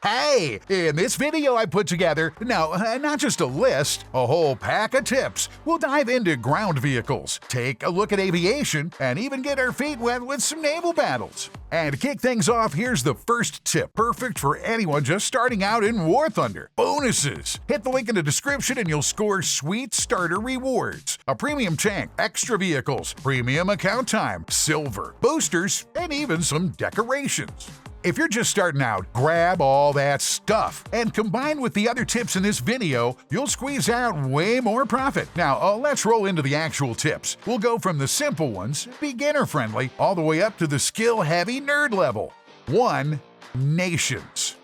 Hey, in this video I put together, not just a list, a whole pack of tips. We'll dive into ground vehicles, take a look at aviation, and even get our feet wet with some naval battles. And to kick things off, here's the first tip, perfect for anyone just starting out in Warthunder. Bonuses! Hit the link in the description and you'll score sweet starter rewards. A premium tank, extra vehicles, premium account time, silver, boosters, and even some decorations. If you're just starting out, grab all that stuff, and combined with the other tips in this video, you'll squeeze out way more profit. Now, let's roll into the actual tips. We'll go from the simple ones, beginner-friendly, all the way up to the skill-heavy nerd level. 1. Nations.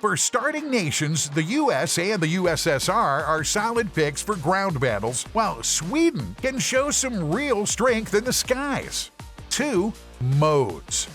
For starting nations, the US and the USSR are solid picks for ground battles, while Sweden can show some real strength in the skies. 2. Modes.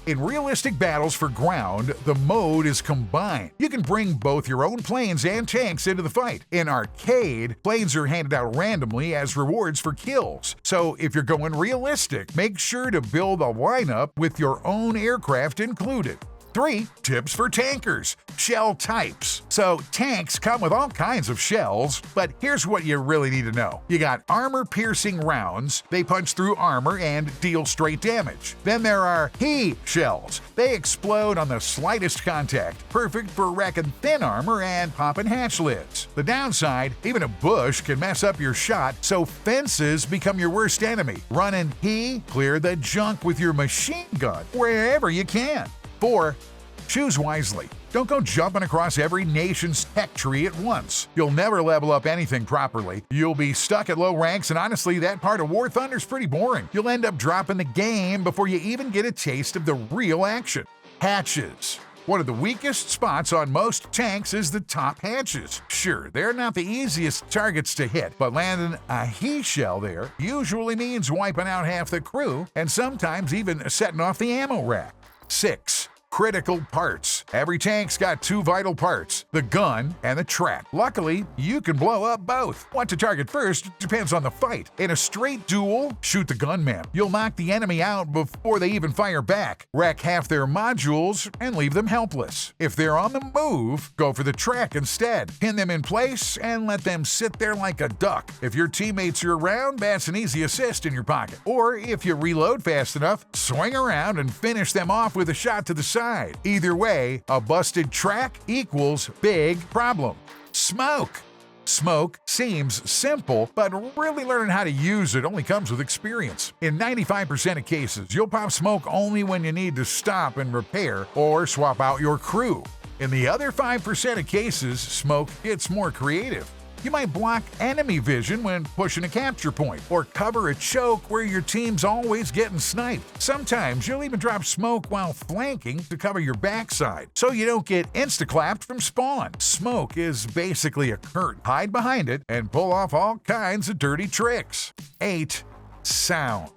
In realistic battles for ground, the mode is combined. You can bring both your own planes and tanks into the fight. In arcade, planes are handed out randomly as rewards for kills. So if you're going realistic, make sure to build a lineup with your own aircraft included. 3. Tips for tankers. Shell types. So tanks come with all kinds of shells, but here's what you really need to know. You got armor-piercing rounds. They punch through armor and deal straight damage. Then there are HE shells. They explode on the slightest contact, perfect for wrecking thin armor and popping hatch lids. The downside, even a bush can mess up your shot, so fences become your worst enemy. Running HE, clear the junk with your machine gun wherever you can. 4. Choose wisely. Don't go jumping across every nation's tech tree at once. You'll never level up anything properly. You'll be stuck at low ranks, and honestly, that part of War Thunder's pretty boring. You'll end up dropping the game before you even get a taste of the real action. Hatches. One of the weakest spots on most tanks is the top hatches. Sure, they're not the easiest targets to hit, but landing a HE shell there usually means wiping out half the crew, and sometimes even setting off the ammo rack. 6. Critical parts. Every tank's got 2 vital parts, the gun and the track. Luckily, you can blow up both. What to target first depends on the fight. In a straight duel, shoot the gunman. You'll knock the enemy out before they even fire back, wreck half their modules, and leave them helpless. If they're on the move, go for the track instead. Pin them in place and let them sit there like a duck. If your teammates are around, that's an easy assist in your pocket. Or if you reload fast enough, swing around and finish them off with a shot to the side. Either way, a busted track equals big problem. Smoke. Smoke seems simple, but really learning how to use it only comes with experience. In 95% of cases, you'll pop smoke only when you need to stop and repair or swap out your crew. In the other 5% of cases, smoke gets more creative. You might block enemy vision when pushing a capture point, or cover a choke where your team's always getting sniped. Sometimes you'll even drop smoke while flanking to cover your backside, so you don't get insta-clapped from spawn. Smoke is basically a curtain. Hide behind it and pull off all kinds of dirty tricks. 8. Sound.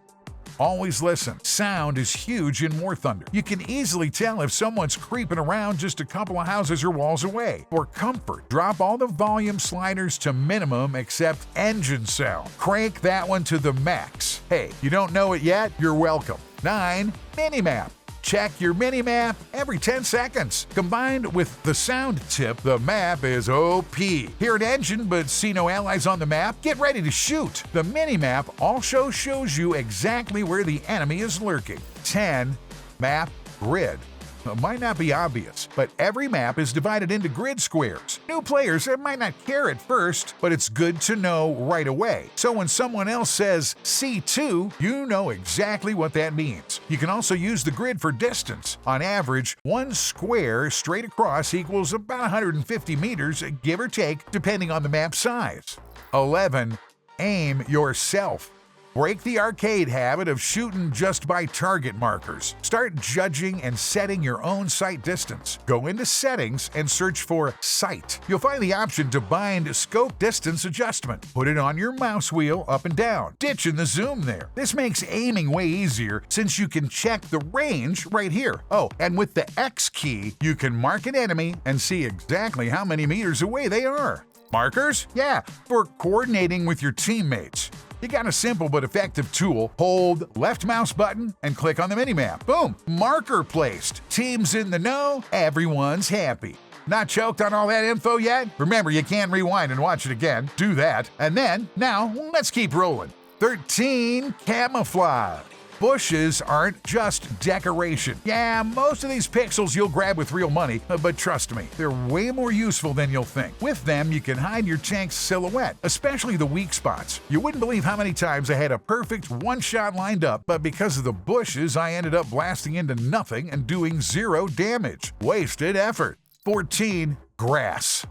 Always listen. Sound is huge in War Thunder. You can easily tell if someone's creeping around just a couple of houses or walls away. For comfort, drop all the volume sliders to minimum except engine sound. Crank that one to the max. Hey, you don't know it yet? You're welcome. 9. Minimap. Check your minimap every 10 seconds. Combined with the sound tip, the map is OP. Hear an engine but see no allies on the map? Get ready to shoot. The minimap also shows you exactly where the enemy is lurking. 10. Map grid. It might not be obvious, but every map is divided into grid squares. New players might not care at first, but it's good to know right away. So when someone else says C2, you know exactly what that means. You can also use the grid for distance. On average, one square straight across equals about 150 meters, give or take, depending on the map size. 11. Aim yourself. Break the arcade habit of shooting just by target markers. Start judging and setting your own sight distance. Go into settings and search for sight. You'll find the option to bind scope distance adjustment. Put it on your mouse wheel up and down, ditching the zoom there. This makes aiming way easier since you can check the range right here. Oh, and with the X key, you can mark an enemy and see exactly how many meters away they are. Markers? Yeah, for coordinating with your teammates. You got a simple but effective tool. Hold left mouse button and click on the minimap. Boom! Marker placed. Team's in the know, everyone's happy. Not choked on all that info yet? Remember, you can rewind and watch it again. Do that. And then, now, let's keep rolling. 13. Camouflage. Bushes aren't just decoration. Yeah, most of these pixels you'll grab with real money, but trust me, they're way more useful than you'll think. With them, you can hide your tank's silhouette, especially the weak spots. You wouldn't believe how many times I had a perfect one-shot lined up, but because of the bushes, I ended up blasting into nothing and doing 0 damage. Wasted effort. 14. Grass.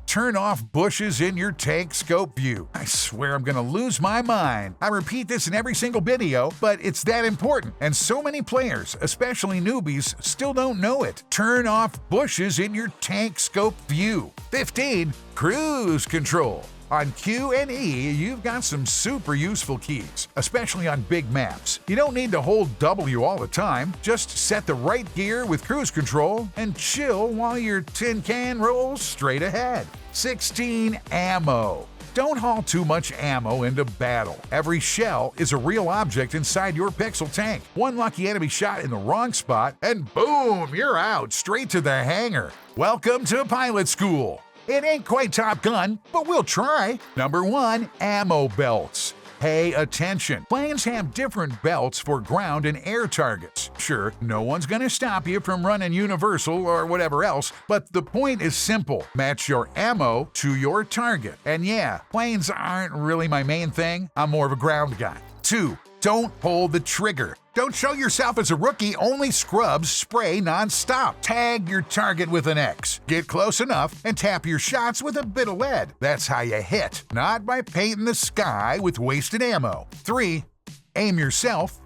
Turn off bushes in your tank scope view. I swear I'm gonna lose my mind. I repeat this in every single video, but it's that important, and so many players, especially newbies, still don't know it. Turn off bushes in your tank scope view. 15. Cruise control. On Q and E, you've got some super useful keys, especially on big maps. You don't need to hold W all the time, just set the right gear with cruise control and chill while your tin can rolls straight ahead. 16. Ammo. Don't haul too much ammo into battle. Every shell is a real object inside your pixel tank. One lucky enemy shot in the wrong spot, and boom, you're out, straight to the hangar. Welcome to pilot school. It ain't quite Top Gun, but we'll try. Number 1. Ammo belts. Pay attention. Planes have different belts for ground and air targets. Sure, no one's gonna stop you from running universal or whatever else, but the point is simple. Match your ammo to your target. And yeah, planes aren't really my main thing. I'm more of a ground guy. 2. Don't pull the trigger. Don't show yourself as a rookie, only scrubs spray non-stop. Tag your target with an X. Get close enough and tap your shots with a bit of lead. That's how you hit, not by painting the sky with wasted ammo. 3. Aim yourself.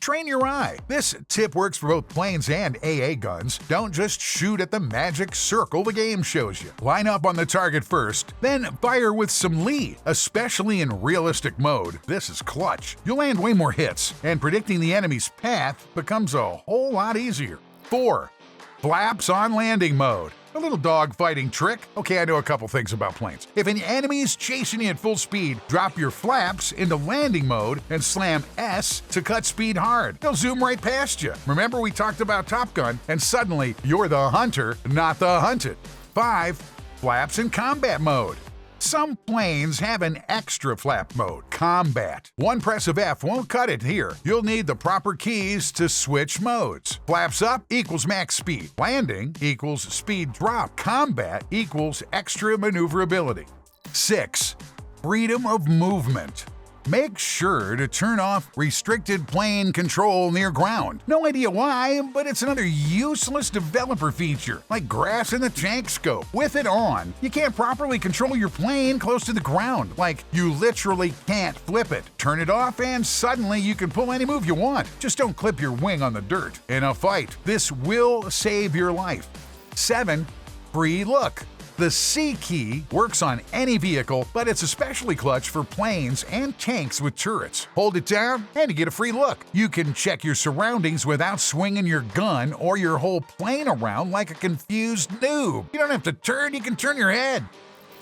Train your eye. This tip works for both planes and AA guns. Don't just shoot at the magic circle the game shows you. Line up on the target first, then fire with some lead, especially in realistic mode. This is clutch. You'll land way more hits, and predicting the enemy's path becomes a whole lot easier. 4. Flaps on landing mode. A little dog-fighting trick. Okay, I know a couple things about planes. If an enemy is chasing you at full speed, drop your flaps into landing mode and slam S to cut speed hard. They'll zoom right past you. Remember we talked about Top Gun, and suddenly you're the hunter, not the hunted. 5. Flaps in combat mode. Some planes have an extra flap mode, combat. One press of F won't cut it here. You'll need the proper keys to switch modes. Flaps up equals max speed. Landing equals speed drop. Combat equals extra maneuverability. 6. Freedom of movement. Make sure to turn off restricted plane control near ground. No idea why, but it's another useless developer feature, like grass in the tank scope. With it on, you can't properly control your plane close to the ground. Like, you literally can't flip it. Turn it off and suddenly you can pull any move you want. Just don't clip your wing on the dirt. In a fight, this will save your life. 7. Free look. The C key works on any vehicle, but it's especially clutch for planes and tanks with turrets. Hold it down and you get a free look. You can check your surroundings without swinging your gun or your whole plane around like a confused noob. You don't have to turn, you can turn your head.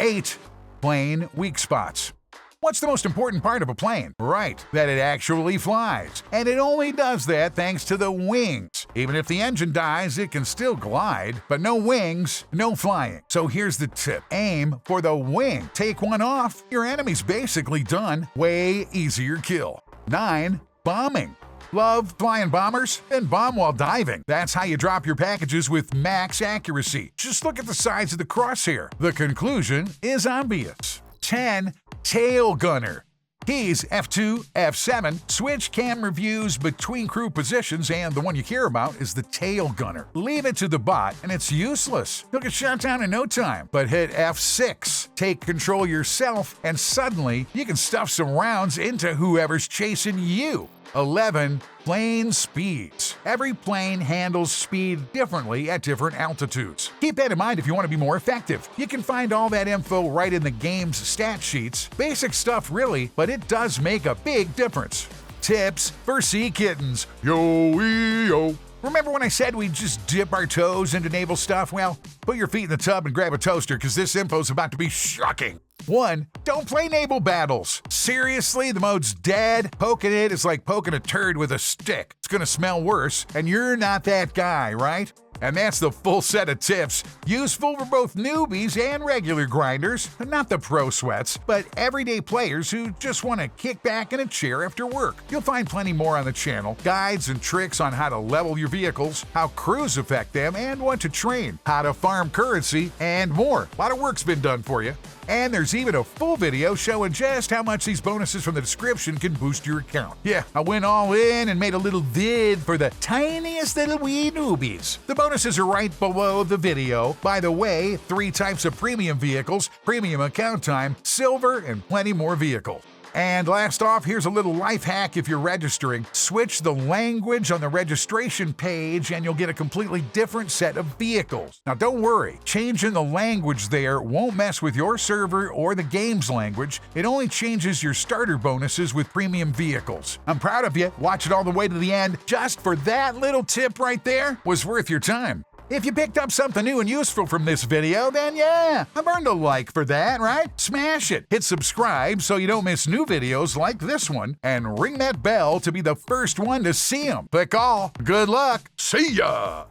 8. Plane weak spots. What's the most important part of a plane? Right, that it actually flies. And it only does that thanks to the wings. Even if the engine dies, it can still glide, but no wings, no flying. So here's the tip. Aim for the wing. Take one off, your enemy's basically done. Way easier kill. 9. Bombing. Love flying bombers? Then bomb while diving. That's how you drop your packages with max accuracy. Just look at the size of the crosshair. The conclusion is obvious. 10. Tail gunner. Keys F2, F7. Switch camera views between crew positions, and the one you care about is the tail gunner. Leave it to the bot and it's useless. You'll get shot down in no time. But hit F6. Take control yourself and suddenly you can stuff some rounds into whoever's chasing you. 11. Plane speeds. Every plane handles speed differently at different altitudes. Keep that in mind if you want to be more effective. You can find all that info right in the game's stat sheets. Basic stuff really, but it does make a big difference. Tips for sea kittens. Yo-ee-yo. Remember when I said we'd just dip our toes into naval stuff? Well, put your feet in the tub and grab a toaster because this info's about to be shocking. 1. Don't play naval battles. Seriously, the mode's dead. Poking it is like poking a turd with a stick. It's gonna smell worse, and you're not that guy, right? And that's the full set of tips, useful for both newbies and regular grinders, not the pro sweats, but everyday players who just want to kick back in a chair after work. You'll find plenty more on the channel, guides and tricks on how to level your vehicles, how crews affect them and what to train, how to farm currency, and more. A lot of work's been done for you. And there's even a full video showing just how much these bonuses from the description can boost your account. Yeah, I went all in and made a little vid for the tiniest little wee newbies. The bonuses are right below the video. By the way, 3 types of premium vehicles, premium account time, silver, and plenty more vehicles. And last off, here's a little life hack if you're registering. Switch the language on the registration page and you'll get a completely different set of vehicles. Now don't worry, changing the language there won't mess with your server or the game's language. It only changes your starter bonuses with premium vehicles. I'm proud of you. Watch it all the way to the end. Just for that little tip right there was worth your time. If you picked up something new and useful from this video, then yeah, I've earned a like for that, right? Smash it, hit subscribe so you don't miss new videos like this one, and ring that bell to be the first one to see them. Click all. Good luck. See ya!